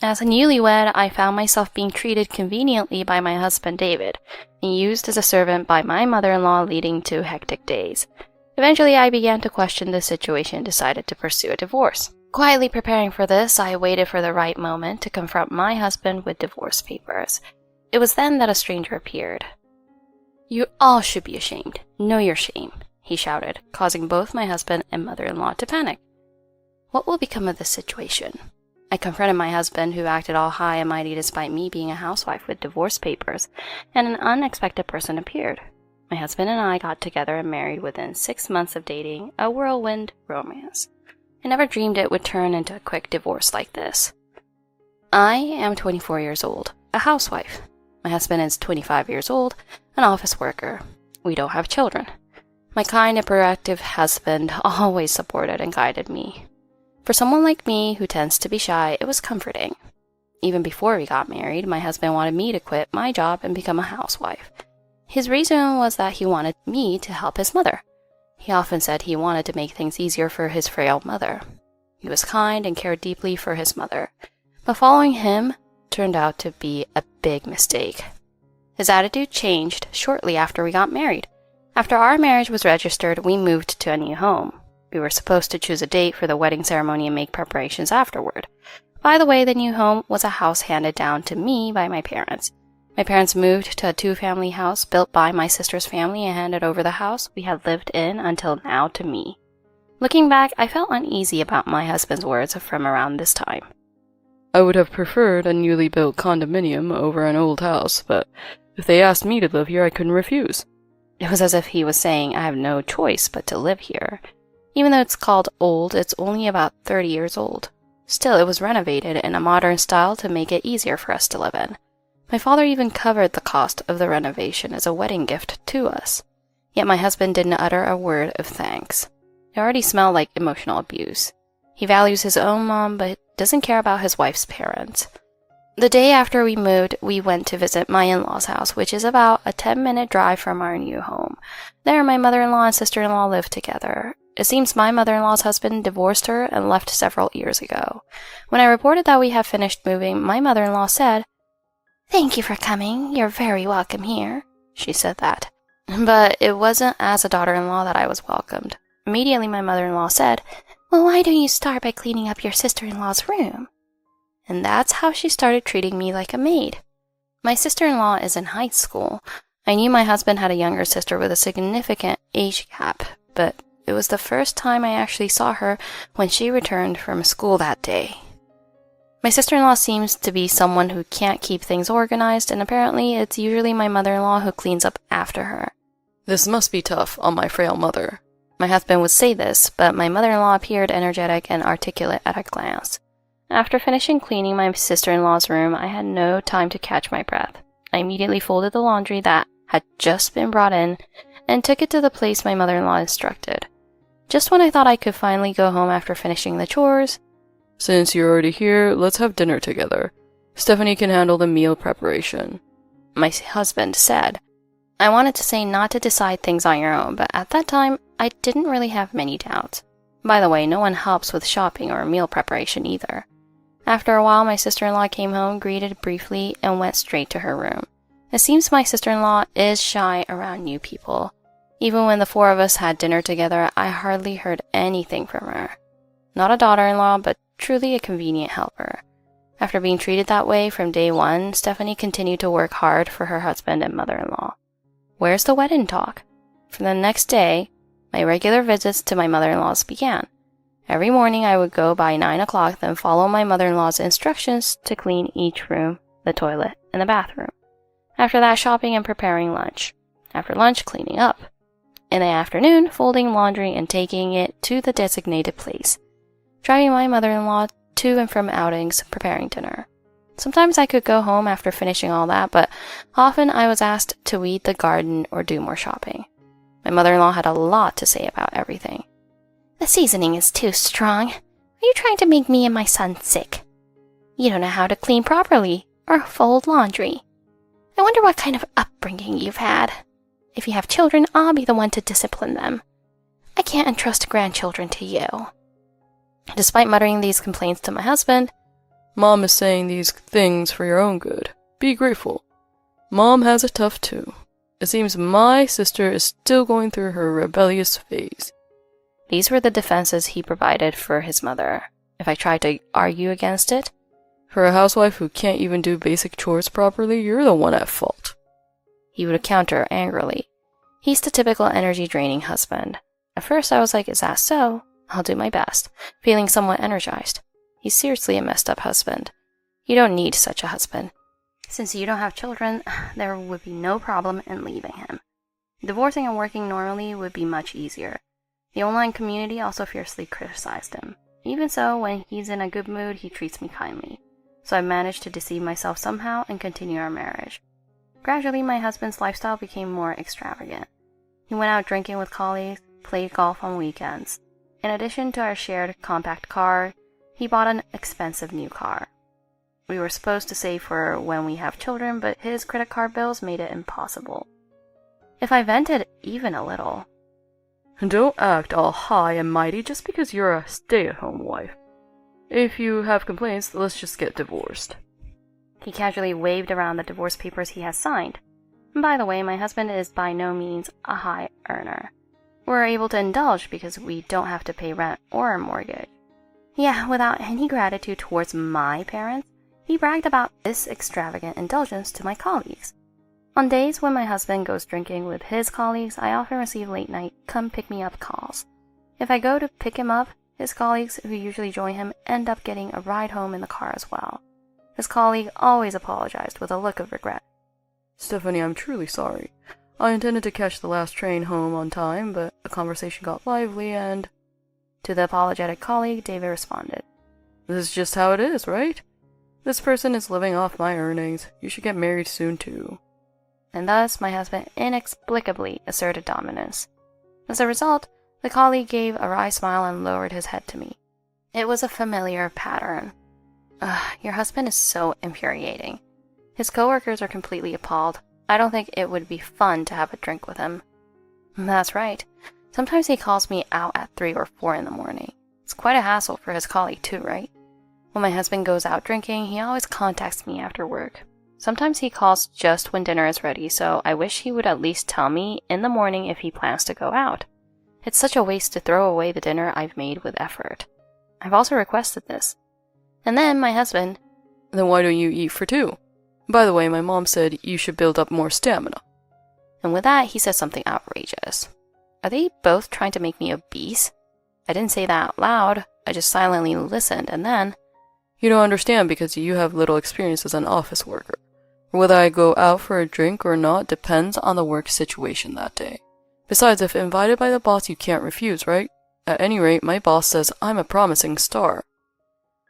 As a newlywed, I found myself being treated conveniently by my husband David, and used as a servant by my mother-in-law, leading to hectic days. Eventually, I began to question the situation and decided to pursue a divorce. Quietly preparing for this, I waited for the right moment to confront my husband with divorce papers. It was then that a stranger appeared. "You all should be ashamed. Know your shame," he shouted, causing both my husband and mother-in-law to panic. What will become of this situation? I confronted my husband, who acted all high and mighty despite me being a housewife with divorce papers, and an unexpected person appeared. My husband and I got together and married within 6 months of dating, a whirlwind romance. I never dreamed it would turn into a quick divorce like this. I am 24 years old, a housewife. My husband is 25 years old, an office worker. We don't have children. My kind and proactive husband always supported and guided me. For someone like me who tends to be shy, it was comforting. Even before we got married, my husband wanted me to quit my job and become a housewife. His reason was that he wanted me to help his mother. He often said he wanted to make things easier for his frail mother. He was kind and cared deeply for his mother, but following him turned out to be a big mistake. His attitude changed shortly after we got married. After our marriage was registered, we moved to a new home. We were supposed to choose a date for the wedding ceremony and make preparations afterward. By the way, the new home was a house handed down to me by my parents. My parents moved to a 2-family house built by my sister's family and handed over the house we had lived in until now to me. Looking back, I felt uneasy about my husband's words from around this time. "I would have preferred a newly built condominium over an old house, but if they asked me to live here, I couldn't refuse." It was as if he was saying I have no choice but to live here. Even though it's called old, it's only about 30 years old. Still, it was renovated in a modern style to make it easier for us to live in. My father even covered the cost of the renovation as a wedding gift to us. Yet my husband didn't utter a word of thanks. It already smelled like emotional abuse. He values his own mom, but doesn't care about his wife's parents. The day after we moved, we went to visit my in-laws' house, which is about a 10-minute drive from our new home. There, my mother-in-law and sister-in-law lived together. It seems my mother-in-law's husband divorced her and left several years ago. When I reported that we had finished moving, my mother-in-law said, "Thank you for coming. You're very welcome here." She said that. But it wasn't as a daughter-in-law that I was welcomed. Immediately, my mother-in-law said, "Well, why don't you start by cleaning up your sister-in-law's room?" And that's how she started treating me like a maid. My sister-in-law is in high school. I knew my husband had a younger sister with a significant age gap, but it was the first time I actually saw her when she returned from school that day. My sister-in-law seems to be someone who can't keep things organized, and apparently it's usually my mother-in-law who cleans up after her. "This must be tough on my frail mother." My husband would say this, but my mother-in-law appeared energetic and articulate at a glance. After finishing cleaning my sister-in-law's room, I had no time to catch my breath. I immediately folded the laundry that had just been brought in and took it to the place my mother-in-law instructed. Just when I thought I could finally go home after finishing the chores, "Since you're already here, let's have dinner together. Stephanie can handle the meal preparation," my husband said. I wanted to say not to decide things on your own, but at that time, I didn't really have many doubts. By the way, no one helps with shopping or meal preparation either. After a while, my sister-in-law came home, greeted briefly, and went straight to her room. It seems my sister-in-law is shy around new people. Even when the 4 of us had dinner together, I hardly heard anything from her. Not a daughter-in-law, but truly a convenient helper. After being treated that way from day one, Stephanie continued to work hard for her husband and mother-in-law. Where's the wedding talk? For the next day, my regular visits to my mother-in-law's began. Every morning I would go by 9 o'clock, then follow my mother-in-law's instructions to clean each room, the toilet, and the bathroom. After that, shopping and preparing lunch. After lunch, cleaning up. In the afternoon, folding laundry and taking it to the designated place. Driving my mother-in-law to and from outings, preparing dinner. Sometimes I could go home after finishing all that, but often I was asked to weed the garden or do more shopping. My mother-in-law had a lot to say about everything. "The seasoning is too strong. Are you trying to make me and my son sick? You don't know how to clean properly or fold laundry. I wonder what kind of upbringing you've had. If you have children, I'll be the one to discipline them. I can't entrust grandchildren to you." Despite muttering these complaints to my husband, Mom is saying these things for your own good. Be grateful. Mom has it tough too. It seems my sister is still going through her rebellious phase. These were the defenses he provided for his mother. If I tried to argue against it, For a housewife who can't even do basic chores properly, you're the one at fault. he would counter angrily. He's the typical energy-draining husband. At first I was like, is that so? I'll do my best, feeling somewhat energized. He's seriously a messed up husband. You don't need such a husband. Since you don't have children, there would be no problem in leaving him. Divorcing and working normally would be much easier. The online community also fiercely criticized him. Even so, when he's in a good mood, he treats me kindly. So I managed to deceive myself somehow and continue our marriage. Gradually, my husband's lifestyle became more extravagant. He went out drinking with colleagues, played golf on weekends. In addition to our shared compact car, he bought an expensive new car. We were supposed to save for when we have children, but his credit card bills made it impossible. If I vented even a little, Don't act all high and mighty just because you're a stay-at-home wife. If you have complaints, let's just get divorced. he casually waved around the divorce papers he has signed. And by the way, my husband is by no means a high earner. We're able to indulge because we don't have to pay rent or a mortgage. Yeah, without any gratitude towards my parents, he bragged about this extravagant indulgence to my colleagues. On days when my husband goes drinking with his colleagues, I often receive late-night come-pick-me-up calls. If I go to pick him up, his colleagues, who usually join him, end up getting a ride home in the car as well. His colleague always apologized with a look of regret. Stephanie, I'm truly sorry. I intended to catch the last train home on time, but the conversation got lively and... To the apologetic colleague, David responded, This is just how it is, right? This person is living off my earnings. You should get married soon, too. And thus my husband inexplicably asserted dominance. As a result, the colleague gave a wry smile and lowered his head to me. It was a familiar pattern. Your husband is so infuriating. His coworkers are completely appalled. I don't think it would be fun to have a drink with him. That's right. Sometimes he calls me out at 3 or 4 in the morning. It's quite a hassle for his colleague too, right? When my husband goes out drinking, he always contacts me after work. Sometimes he calls just when dinner is ready, so I wish he would at least tell me in the morning if he plans to go out. It's such a waste to throw away the dinner I've made with effort. I've also requested this. And then my husband... Then why don't you eat for 2? By the way, my mom said you should build up more stamina. And with that, he said something outrageous. Are they both trying to make me obese? I didn't say that out loud. I just silently listened, and then... You don't understand because you have little experience as an office worker. Whether I go out for a drink or not depends on the work situation that day. Besides, if invited by the boss, you can't refuse, right? At any rate, my boss says I'm a promising star.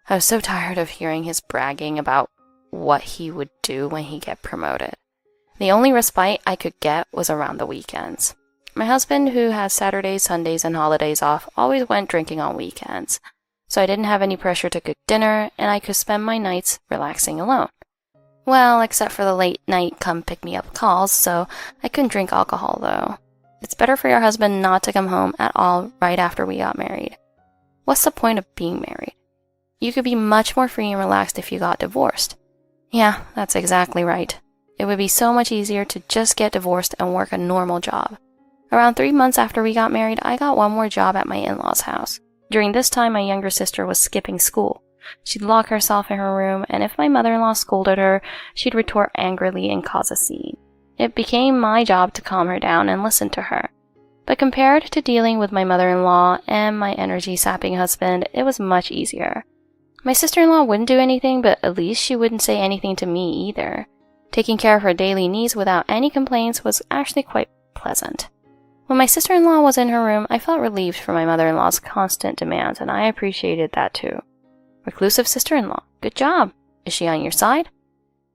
I was so tired of hearing his bragging about what he would do when he get promoted. The only respite I could get was around the weekends. My husband, who has Saturdays, Sundays, and holidays off, always went drinking on weekends. So I didn't have any pressure to cook dinner, and I could spend my nights relaxing alone. Well, except for the late-night come-pick-me-up calls, so I couldn't drink alcohol, though. It's better for your husband not to come home at all right after we got married. What's the point of being married? You could be much more free and relaxed if you got divorced. Yeah, that's exactly right. It would be so much easier to just get divorced and work a normal job. Around 3 months after we got married, I got one more job at my in-laws' house. During this time, my younger sister was skipping school. She'd lock herself in her room, and if my mother-in-law scolded her, she'd retort angrily and cause a scene. It became my job to calm her down and listen to her. But compared to dealing with my mother-in-law and my energy-sapping husband, it was much easier. My sister-in-law wouldn't do anything, but at least she wouldn't say anything to me either. Taking care of her daily needs without any complaints was actually quite pleasant. When my sister-in-law was in her room, I felt relieved from my mother-in-law's constant demands, and I appreciated that too. Reclusive sister-in-law, good job. Is she on your side?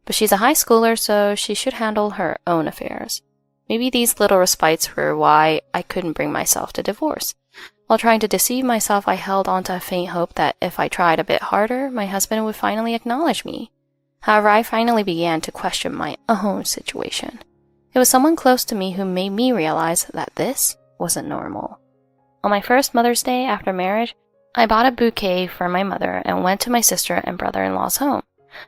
But she's a high schooler, so she should handle her own affairs. Maybe these little respites were why I couldn't bring myself to divorce. While trying to deceive myself, I held on to a faint hope that if I tried a bit harder, my husband would finally acknowledge me. However, I finally began to question my own situation. It was someone close to me who made me realize that this wasn't normal. On my first Mother's Day after marriage, I bought a bouquet for my mother and went to my sister and brother-in-law's home.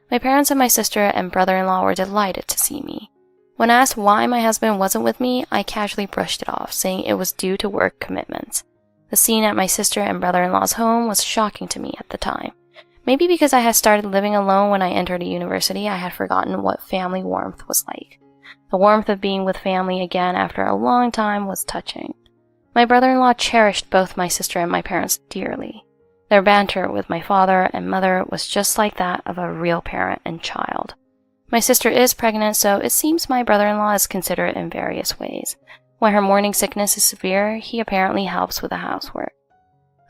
My parents and my sister and brother-in-law were delighted to see me. When asked why my husband wasn't with me, I casually brushed it off, saying it was due to work commitments. The scene at my sister and brother-in-law's home was shocking to me at the time. Maybe because I had started living alone when I entered a university, I had forgotten what family warmth was like. The warmth of being with family again after a long time was touching. My brother-in-law cherished both my sister and my parents dearly. Their banter with my father and mother was just like that of a real parent and child. My sister is pregnant, so it seems my brother-in-law is considerate in various ways. When her morning sickness is severe, he apparently helps with the housework.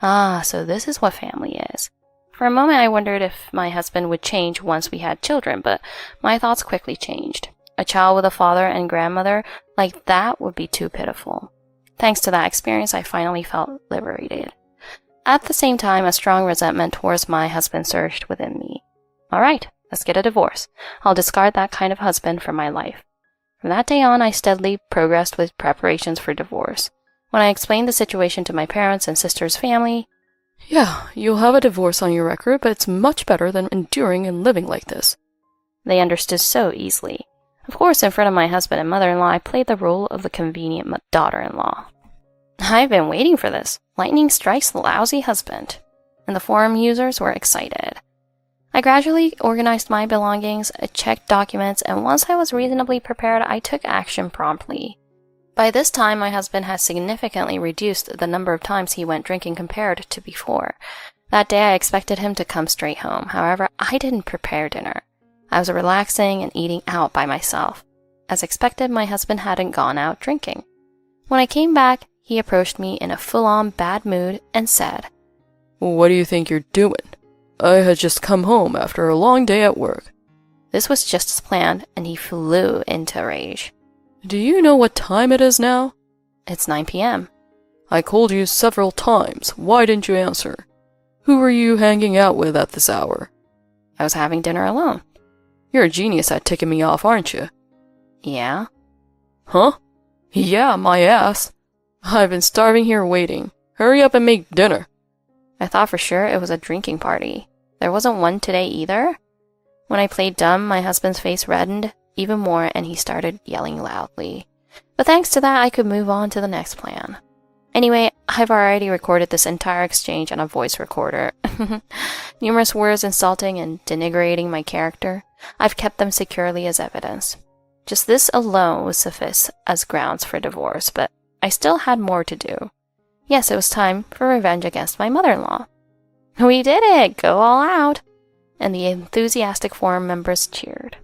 Ah, so this is what family is. For a moment I wondered if my husband would change once we had children, but my thoughts quickly changed. A child with a father and grandmother like that would be too pitiful. Thanks to that experience, I finally felt liberated. At the same time, a strong resentment towards my husband surged within me. All right, let's get a divorce. I'll discard that kind of husband from my life. From that day on, I steadily progressed with preparations for divorce. When I explained the situation to my parents and sister's family, "Yeah, you'll have a divorce on your record, but it's much better than enduring and living like this." they understood so easily. Of course, in front of my husband and mother-in-law, I played the role of the convenient daughter-in-law. I've been waiting for this. Lightning strikes the lousy husband. And the forum users were excited. I gradually organized my belongings, I checked documents, and once I was reasonably prepared, I took action promptly. By this time, my husband had significantly reduced the number of times he went drinking compared to before. That day, I expected him to come straight home. However, I didn't prepare dinner. I was relaxing and eating out by myself. As expected, my husband hadn't gone out drinking. When I came back, he approached me in a full-on bad mood and said, "What do you think you're doing? I had just come home after a long day at work." This was just as planned, and he flew into rage. "Do you know what time it is now?" It's 9 p.m. "I called you several times. Why didn't you answer? Who were you hanging out with at this hour?" I was having dinner alone. "You're a genius at ticking me off, aren't you?" Yeah? "Huh? Yeah, my ass. I've been starving here waiting. Hurry up and make dinner." I thought for sure it was a drinking party. There wasn't one today either. When I played dumb, my husband's face reddened even more and he started yelling loudly. But thanks to that, I could move on to the next plan. Anyway, I've already recorded this entire exchange on a voice recorder. Numerous words insulting and denigrating my character. I've kept them securely as evidence. Just this alone would suffice as grounds for divorce, but I still had more to do. Yes, it was time for revenge against my mother-in-law. We did it! Go all out! And the enthusiastic forum members cheered.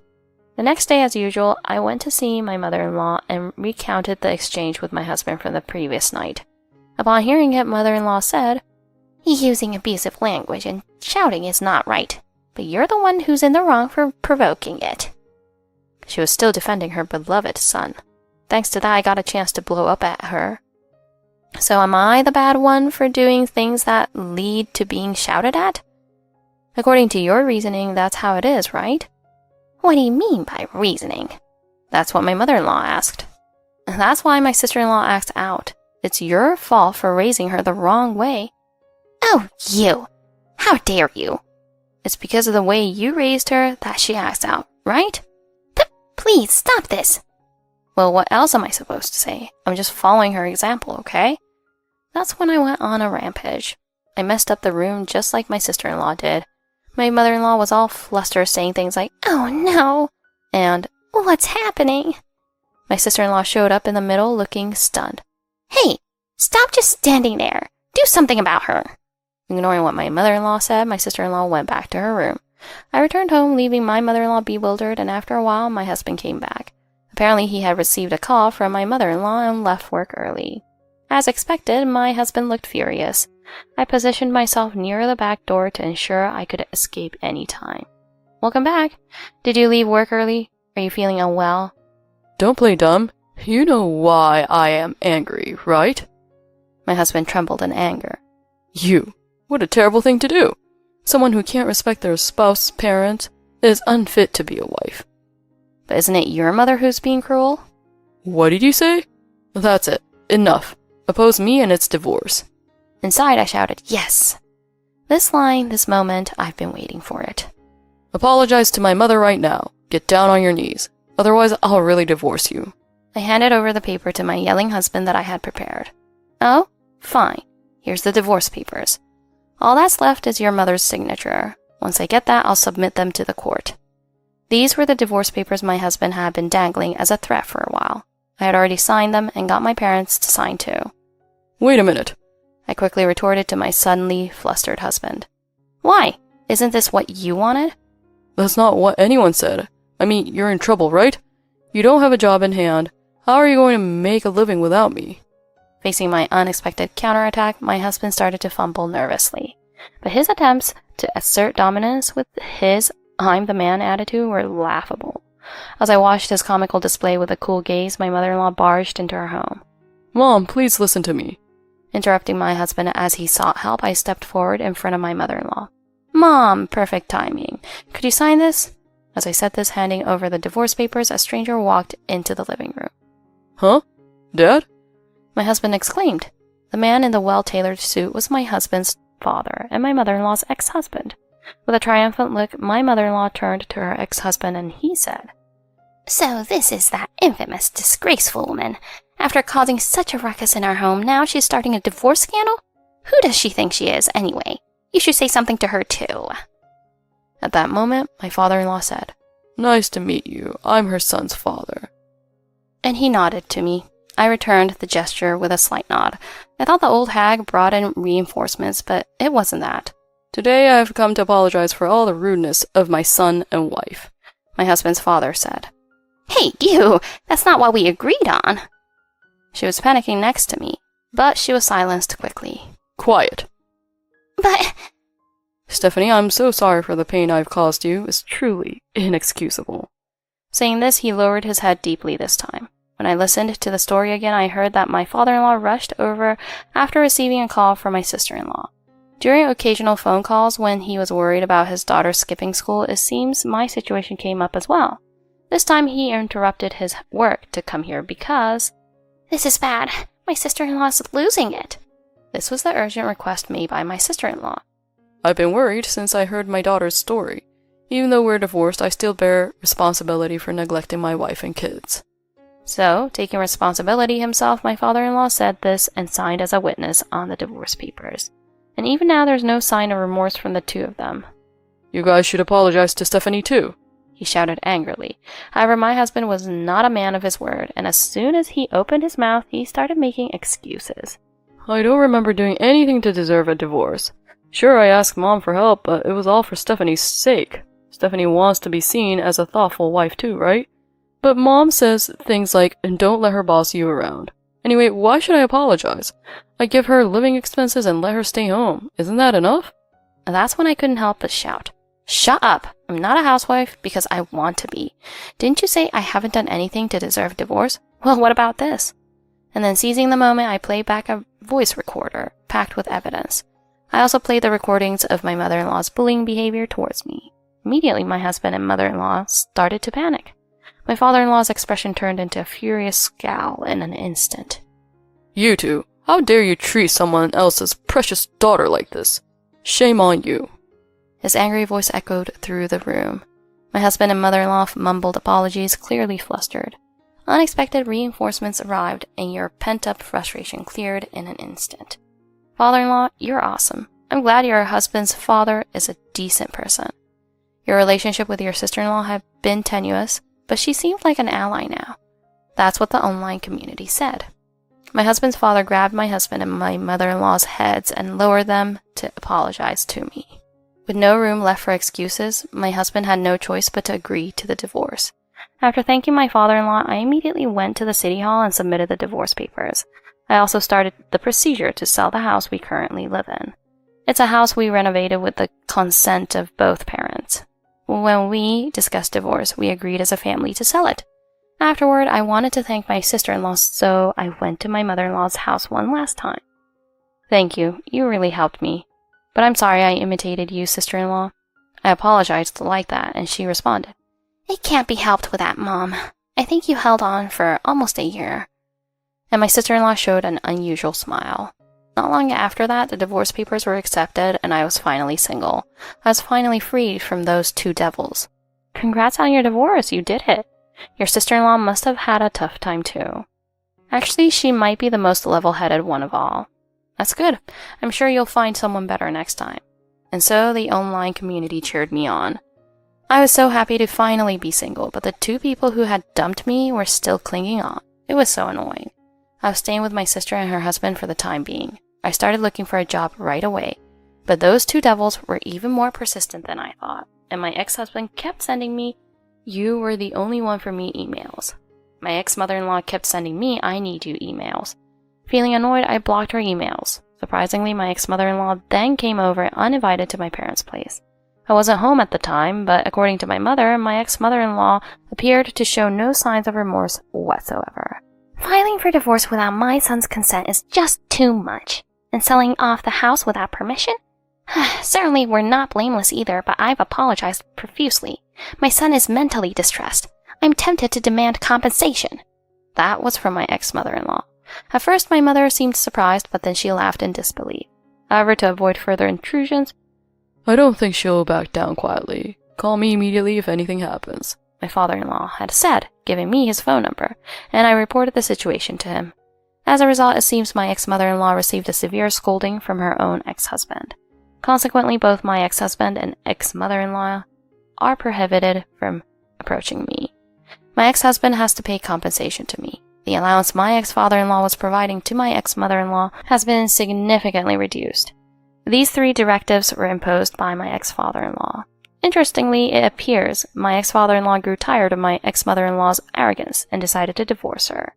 The next day, as usual, I went to see my mother-in-law and recounted the exchange with my husband from the previous night. Upon hearing it, mother-in-law said, "Using abusive language and shouting is not right, but you're the one who's in the wrong for provoking it." She was still defending her beloved son. Thanks to that, I got a chance to blow up at her. So am I the bad one for doing things that lead to being shouted at? According to your reasoning, that's how it is, right? What do you mean by reasoning? That's what my mother-in-law asked. And that's why my sister-in-law acts out. It's your fault for raising her the wrong way. Oh, you! How dare you! It's because of the way you raised her that she acts out, right? Please, stop this! Well, what else am I supposed to say? I'm just following her example, okay? That's when I went on a rampage. I messed up the room just like my sister-in-law did. My mother-in-law was all flustered, saying things like, "Oh no!" and "What's happening?" My sister-in-law showed up in the middle looking stunned. "Hey, stop just standing there! Do something about her!" Ignoring what my mother-in-law said, my sister-in-law went back to her room. I returned home, leaving my mother-in-law bewildered, and after a while, my husband came back. Apparently, he had received a call from my mother-in-law and left work early. As expected, my husband looked furious. I positioned myself near the back door to ensure I could escape any time. "Welcome back. Did you leave work early? Are you feeling unwell?" "Don't play dumb. You know why I am angry, right?" My husband trembled in anger. "You. What a terrible thing to do. Someone who can't respect their spouse's parent is unfit to be a wife." "But isn't it your mother who's being cruel?" "What did you say?" "That's it. Enough. Oppose me and it's divorce." Inside, I shouted, "Yes!" This line, this moment, I've been waiting for it. Apologize to my mother right now. Get down on your knees. Otherwise, I'll really divorce you. I handed over the paper to my yelling husband that I had prepared. Oh, fine. Here's the divorce papers. All that's left is your mother's signature. Once I get that, I'll submit them to the court. These were the divorce papers my husband had been dangling as a threat for a while. I had already signed them and got my parents to sign too. Wait a minute, I quickly retorted to my suddenly flustered husband. Why? Isn't this what you wanted? That's not what anyone said. I mean, you're in trouble, right? You don't have a job in hand. How are you going to make a living without me? Facing my unexpected counterattack, my husband started to fumble nervously. But his attempts to assert dominance with his I'm the man attitude were laughable. As I watched his comical display with a cool gaze, my mother-in-law barged into our home. Mom, please listen to me. Interrupting my husband as he sought help, I stepped forward in front of my mother-in-law. Mom, perfect timing. Could you sign this? As I said this, handing over the divorce papers, a stranger walked into the living room. Huh? Dad? My husband exclaimed. The man in the well-tailored suit was my husband's father and my mother-in-law's ex-husband. With a triumphant look, my mother-in-law turned to her ex-husband and he said, So this is that infamous, disgraceful woman. After causing such a ruckus in our home, now she's starting a divorce scandal? Who does she think she is, anyway? You should say something to her, too. At that moment, my father-in-law said, Nice to meet you. I'm her son's father. And he nodded to me. I returned the gesture with a slight nod. I thought the old hag brought in reinforcements, but it wasn't that. Today I have come to apologize for all the rudeness of my son and wife, my husband's father said. Hey, you! That's not what we agreed on. She was panicking next to me, but she was silenced quickly. Quiet. But... Stephanie, I'm so sorry for the pain I've caused you. It's truly inexcusable. Saying this, he lowered his head deeply this time. When I listened to the story again, I heard that my father-in-law rushed over after receiving a call from my sister-in-law. During occasional phone calls when he was worried about his daughter skipping school, it seems my situation came up as well. This time he interrupted his work to come here because... This is bad. My sister-in-law is losing it. This was the urgent request made by my sister-in-law. I've been worried since I heard my daughter's story. Even though we're divorced, I still bear responsibility for neglecting my wife and kids. So, taking responsibility himself, my father-in-law said this and signed as a witness on the divorce papers. And even now there's no sign of remorse from the two of them. You guys should apologize to Stephanie too, he shouted angrily. However, my husband was not a man of his word, and as soon as he opened his mouth, he started making excuses. I don't remember doing anything to deserve a divorce. Sure, I asked Mom for help, but it was all for Stephanie's sake. Stephanie wants to be seen as a thoughtful wife too, right? But Mom says things like, and don't let her boss you around. Anyway, why should I apologize? I give her living expenses and let her stay home. Isn't that enough? And that's when I couldn't help but shout. Shut up! I'm not a housewife because I want to be. Didn't you say I haven't done anything to deserve divorce? Well, what about this? And then seizing the moment, I played back a voice recorder packed with evidence. I also played the recordings of my mother-in-law's bullying behavior towards me. Immediately, my husband and mother-in-law started to panic. My father-in-law's expression turned into a furious scowl in an instant. You two, how dare you treat someone else's precious daughter like this? Shame on you. His angry voice echoed through the room. My husband and mother-in-law mumbled apologies, clearly flustered. Unexpected reinforcements arrived, and your pent-up frustration cleared in an instant. Father-in-law, you're awesome. I'm glad your husband's father is a decent person. Your relationship with your sister-in-law had been tenuous, but she seemed like an ally now. That's what the online community said. My husband's father grabbed my husband and my mother-in-law's heads and lowered them to apologize to me. With no room left for excuses, my husband had no choice but to agree to the divorce. After thanking my father-in-law, I immediately went to the city hall and submitted the divorce papers. I also started the procedure to sell the house we currently live in. It's a house we renovated with the consent of both parents. When we discussed divorce, we agreed as a family to sell it. Afterward, I wanted to thank my sister-in-law, so I went to my mother-in-law's house one last time. Thank you. You really helped me. But I'm sorry I imitated you, sister-in-law. I apologized like that, and she responded, It can't be helped with that, Mom. I think you held on for almost a year. And my sister-in-law showed an unusual smile. Not long after that, the divorce papers were accepted and I was finally single. I was finally freed from those two devils. Congrats on your divorce, you did it. Your sister-in-law must have had a tough time too. Actually, she might be the most level-headed one of all. That's good. I'm sure you'll find someone better next time. And so the online community cheered me on. I was so happy to finally be single, but the two people who had dumped me were still clinging on. It was so annoying. I was staying with my sister and her husband for the time being. I started looking for a job right away, but those two devils were even more persistent than I thought, and my ex-husband kept sending me, "You were the only one for me" emails. My ex-mother-in-law kept sending me "I need you" emails. Feeling annoyed, I blocked her emails. Surprisingly, my ex-mother-in-law then came over uninvited to my parents' place. I wasn't home at the time, but according to my mother, my ex-mother-in-law appeared to show no signs of remorse whatsoever. Filing for divorce without my son's consent is just too much. And selling off the house without permission? Certainly we're not blameless either, but I've apologized profusely. My son is mentally distressed. I'm tempted to demand compensation. That was from my ex-mother-in-law. At first my mother seemed surprised, but then she laughed in disbelief. However, to avoid further intrusions, I don't think she'll back down quietly. Call me immediately if anything happens, my father-in-law had said, giving me his phone number, and I reported the situation to him. As a result, it seems my ex-mother-in-law received a severe scolding from her own ex-husband. Consequently, both my ex-husband and ex-mother-in-law are prohibited from approaching me. My ex-husband has to pay compensation to me. The allowance my ex-father-in-law was providing to my ex-mother-in-law has been significantly reduced. These 3 directives were imposed by my ex-father-in-law. Interestingly, it appears my ex-father-in-law grew tired of my ex-mother-in-law's arrogance and decided to divorce her.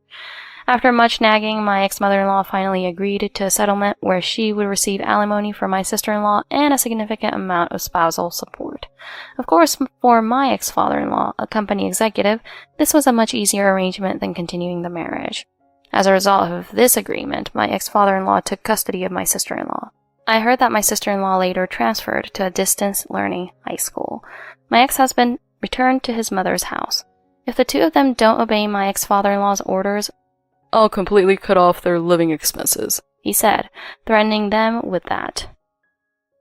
After much nagging, my ex-mother-in-law finally agreed to a settlement where she would receive alimony from my sister-in-law and a significant amount of spousal support. Of course, for my ex-father-in-law, a company executive, this was a much easier arrangement than continuing the marriage. As a result of this agreement, my ex-father-in-law took custody of my sister-in-law. I heard that my sister-in-law later transferred to a distance learning high school. My ex-husband returned to his mother's house. If the two of them don't obey my ex-father-in-law's orders, I'll completely cut off their living expenses, he said, threatening them with that.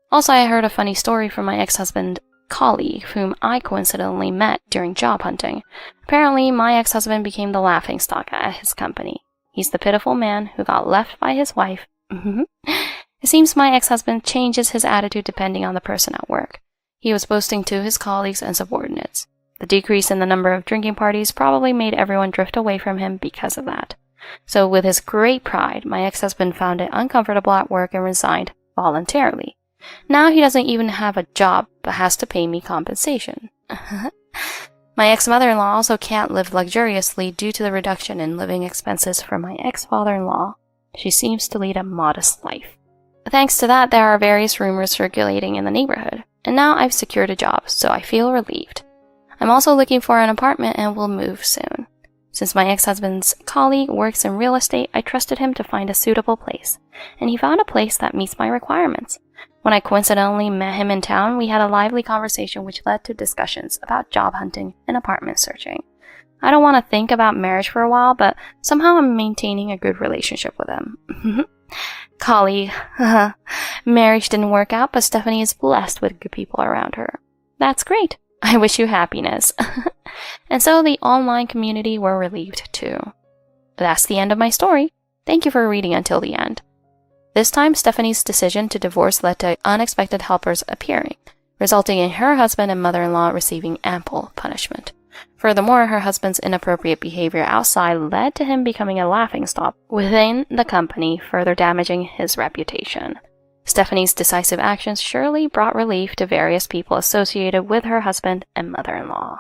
Also, I heard a funny story from my ex-husband's colleague, whom I coincidentally met during job hunting. Apparently, my ex-husband became the laughingstock at his company. He's the pitiful man who got left by his wife. It seems my ex-husband changes his attitude depending on the person at work. He was boasting to his colleagues and subordinates. The decrease in the number of drinking parties probably made everyone drift away from him because of that. So with his great pride, my ex-husband found it uncomfortable at work and resigned voluntarily. Now he doesn't even have a job, but has to pay me compensation. My ex-mother-in-law also can't live luxuriously due to the reduction in living expenses for my ex-father-in-law. She seems to lead a modest life. Thanks to that, there are various rumors circulating in the neighborhood, and now I've secured a job, so I feel relieved. I'm also looking for an apartment and will move soon. Since my ex-husband's colleague works in real estate, I trusted him to find a suitable place, and he found a place that meets my requirements. When I coincidentally met him in town, we had a lively conversation which led to discussions about job hunting and apartment searching. I don't want to think about marriage for a while, but somehow I'm maintaining a good relationship with him. Colleague, marriage didn't work out, but Stephanie is blessed with good people around her. That's great. I wish you happiness. And so the online community were relieved too. That's the end of my story. Thank you for reading until the end. This time, Stephanie's decision to divorce led to unexpected helpers appearing, resulting in her husband and mother-in-law receiving ample punishment. Furthermore, her husband's inappropriate behavior outside led to him becoming a laughingstock within the company, further damaging his reputation. Stephanie's decisive actions surely brought relief to various people associated with her husband and mother-in-law.